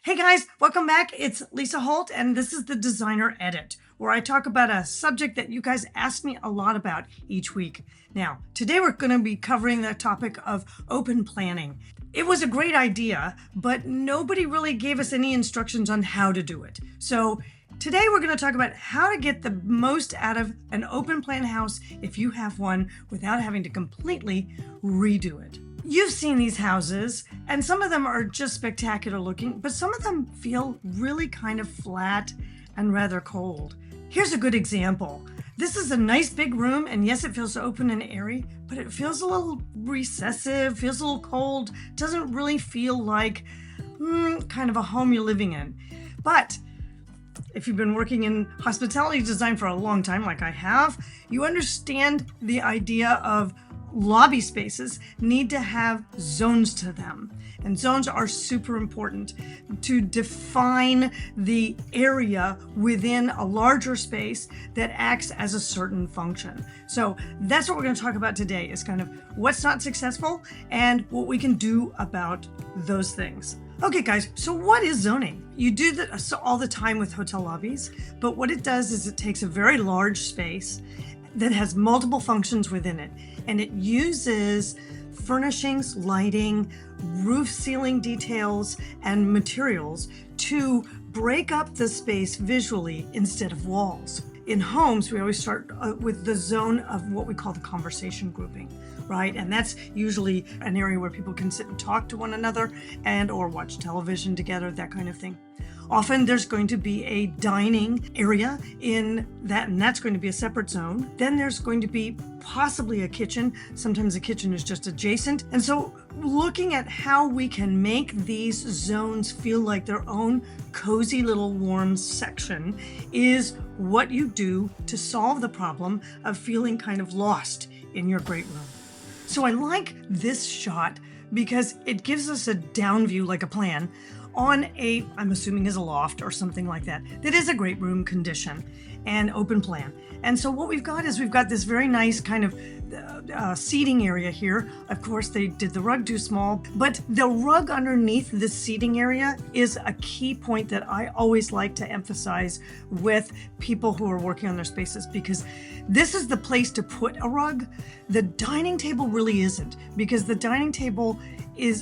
Hey guys, welcome back. It's Lisa Holt, and this is the Designer Edit, where I talk about a subject that you guys ask me a lot about each week. Now, today we're going to be covering the topic of open planning. It was a great idea, but nobody really gave us any instructions on how to do it. So today we're going to talk about how to get the most out of an open plan house if you have one without having to completely redo it. You've seen these houses, and some of them are just spectacular looking, but some of them feel really kind of flat and rather cold. Here's a good example. This is a nice big room, and yes, it feels open and airy, but it feels a little recessive, feels a little cold, doesn't really feel like kind of a home you're living in. But if you've been working in hospitality design for a long time, like I have, you understand the idea of lobby spaces need to have zones to them. And zones are super important to define the area within a larger space that acts as a certain function. So that's what we're going to talk about today, is kind of what's not successful and what we can do about those things. Okay guys, so what is zoning? You do that all the time with hotel lobbies, but what it does is it takes a very large space that has multiple functions within it, and it uses furnishings, lighting, roof ceiling details, and materials to break up the space visually instead of walls. In homes, we always start with the zone of what we call the conversation grouping, right? And that's usually an area where people can sit and talk to one another and or watch television together, that kind of thing. Often there's going to be a dining area in that, and that's going to be a separate zone. Then there's going to be possibly a kitchen. Sometimes the kitchen is just adjacent. And so looking at how we can make these zones feel like their own cozy little warm section is what you do to solve the problem of feeling kind of lost in your great room. So I like this shot because it gives us a down view, like a plan, on a, I'm assuming is a loft or something like that, that is a great room condition and open plan. And so what we've got is we've got this very nice kind of seating area here. Of course, they did the rug too small, but the rug underneath this seating area is a key point that I always like to emphasize with people who are working on their spaces, because this is the place to put a rug. The dining table really isn't, because the dining table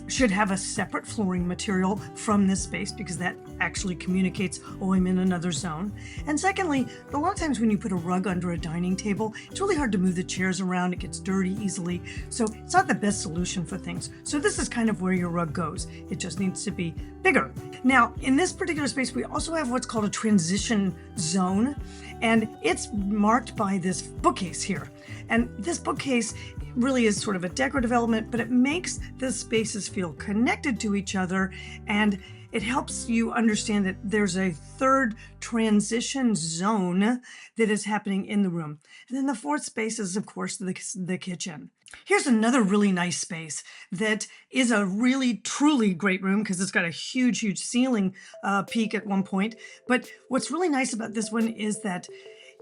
should have a separate flooring material from this space, because that actually communicates, oh, I'm in another zone. And secondly, a lot of times when you put a rug under a dining table, it's really hard to move the chairs around. It gets dirty easily. So it's not the best solution for things. So this is kind of where your rug goes. It just needs to be bigger. Now, in this particular space, we also have what's called a transition zone, and it's marked by this bookcase here. And this bookcase really is sort of a decorative element, but it makes the spaces feel connected to each other, and it helps you understand that there's a third transition zone that is happening in the room. And then the fourth space is, of course, the kitchen. Here's another really nice space that is a really, truly great room, because it's got a huge, huge ceiling peak at one point. But what's really nice about this one is that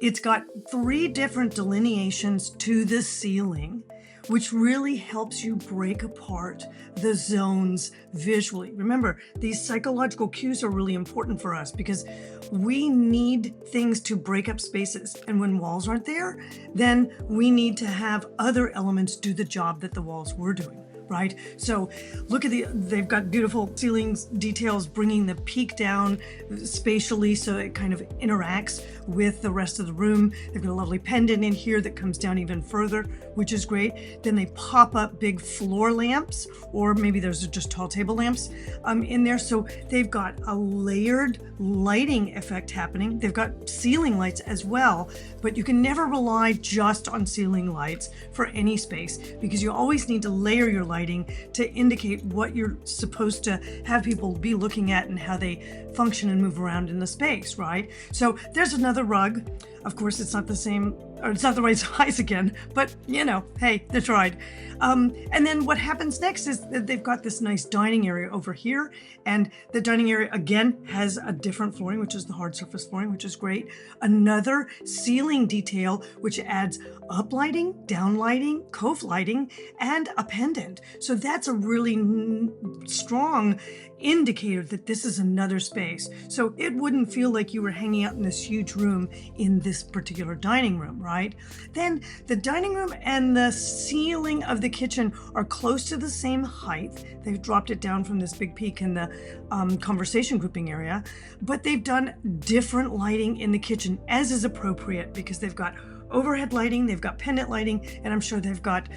it's got 3 different delineations to the ceiling, which really helps you break apart the zones visually. Remember, these psychological cues are really important for us, because we need things to break up spaces. And when walls aren't there, then we need to have other elements do the job that the walls were doing. Right? So look at they've got beautiful ceilings details bringing the peak down spatially so it kind of interacts with the rest of the room. They've got a lovely pendant in here that comes down even further, which is great. Then they pop up big floor lamps, or maybe those are just tall table lamps in there. So they've got a layered lighting effect happening. They've got ceiling lights as well, but you can never rely just on ceiling lights for any space, because you always need to layer your lighting to indicate what you're supposed to have people be looking at and how they function and move around in the space, right? So there's another rug. Of course, it's not the same, or it's not the right size again, but you know, hey, they tried. And then what happens next is that they've got this nice dining area over here, and the dining area again has a different flooring, which is the hard surface flooring, which is great. Another ceiling detail, which adds up lighting, down lighting, cove lighting, and a pendant. So that's a really strong indicator that this is another space. So it wouldn't feel like you were hanging out in this huge room in this particular dining room, right? Then the dining room and the ceiling of the kitchen are close to the same height. They've dropped it down from this big peak in the conversation grouping area, but they've done different lighting in the kitchen as is appropriate because they've got overhead lighting, they've got pendant lighting, and I'm sure they've got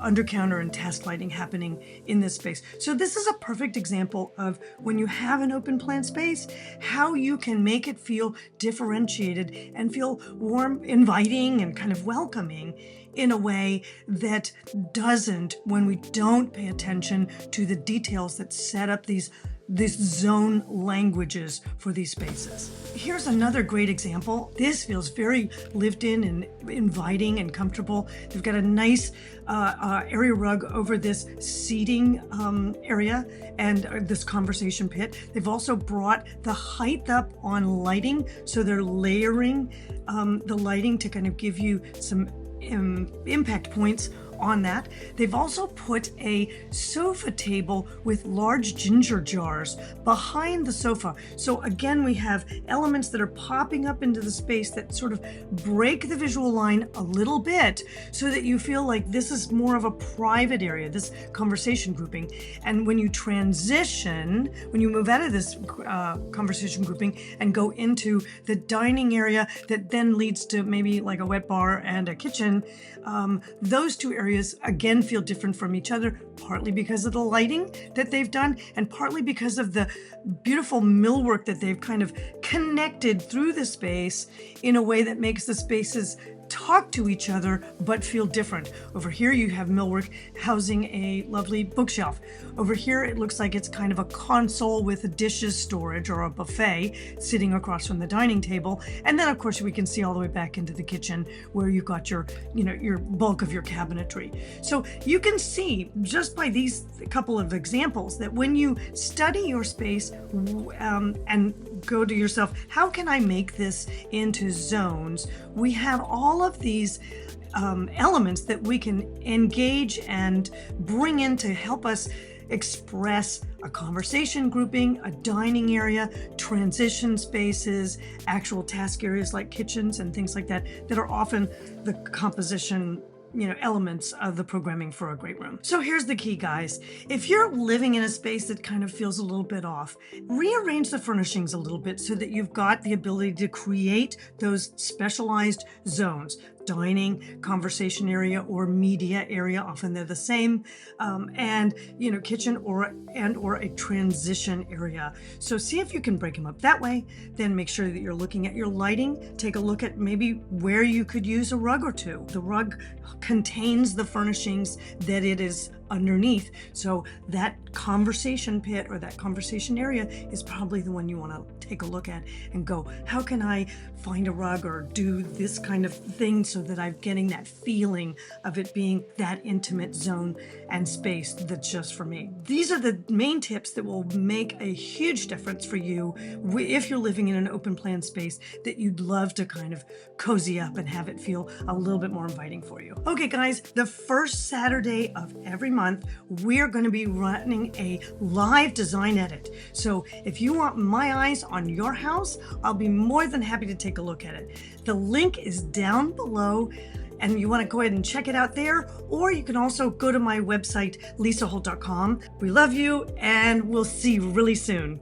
under counter and task lighting happening in this space. So this is a perfect example of when you have an open plan space, how you can make it feel differentiated and feel warm, inviting, and kind of welcoming in a way that doesn't when we don't pay attention to the details that set up these zone languages for these spaces. Here's another great example. This feels very lived in and inviting and comfortable. They've got a nice area rug over this seating area and this conversation pit. They've also brought the height up on lighting, so they're layering the lighting to kind of give you some impact points on that. They've also put a sofa table with large ginger jars behind the sofa. So again, we have elements that are popping up into the space that sort of break the visual line a little bit so that you feel like this is more of a private area, this conversation grouping. And when you transition, when you move out of this conversation grouping and go into the dining area that then leads to maybe like a wet bar and a kitchen, those two areas again feel different from each other, partly because of the lighting that they've done and partly because of the beautiful millwork that they've kind of connected through the space in a way that makes the spaces talk to each other but feel different. Over here you have millwork housing a lovely bookshelf. Over here it looks like it's kind of a console with a dishes storage or a buffet sitting across from the dining table. And then of course we can see all the way back into the kitchen where you've got your bulk of your cabinetry. So you can see just by these couple of examples that when you study your space and go to yourself, how can I make this into zones? We have all of these elements that we can engage and bring in to help us express a conversation grouping, a dining area, transition spaces, actual task areas like kitchens and things like that are often the composition elements of the programming for a great room. So here's the key, guys. If you're living in a space that kind of feels a little bit off, rearrange the furnishings a little bit so that you've got the ability to create those specialized zones. Dining, conversation area, or media area, often they're the same, and kitchen or a transition area. So see if you can break them up that way. Then make sure that you're looking at your lighting. Take a look at maybe where you could use a rug or two. The rug contains the furnishings that it is underneath. So that conversation pit or that conversation area is probably the one you want to take a look at and go, how can I find a rug or do this kind of thing so that I'm getting that feeling of it being that intimate zone and space that's just for me. These are the main tips that will make a huge difference for you if you're living in an open plan space that you'd love to kind of cozy up and have it feel a little bit more inviting for you. Okay, guys, the first Saturday of every month, we're going to be running a live design edit. So if you want my eyes on your house, I'll be more than happy to take a look at it. The link is down below and you want to go ahead and check it out there, or you can also go to my website, lisaholt.com. We love you and we'll see you really soon.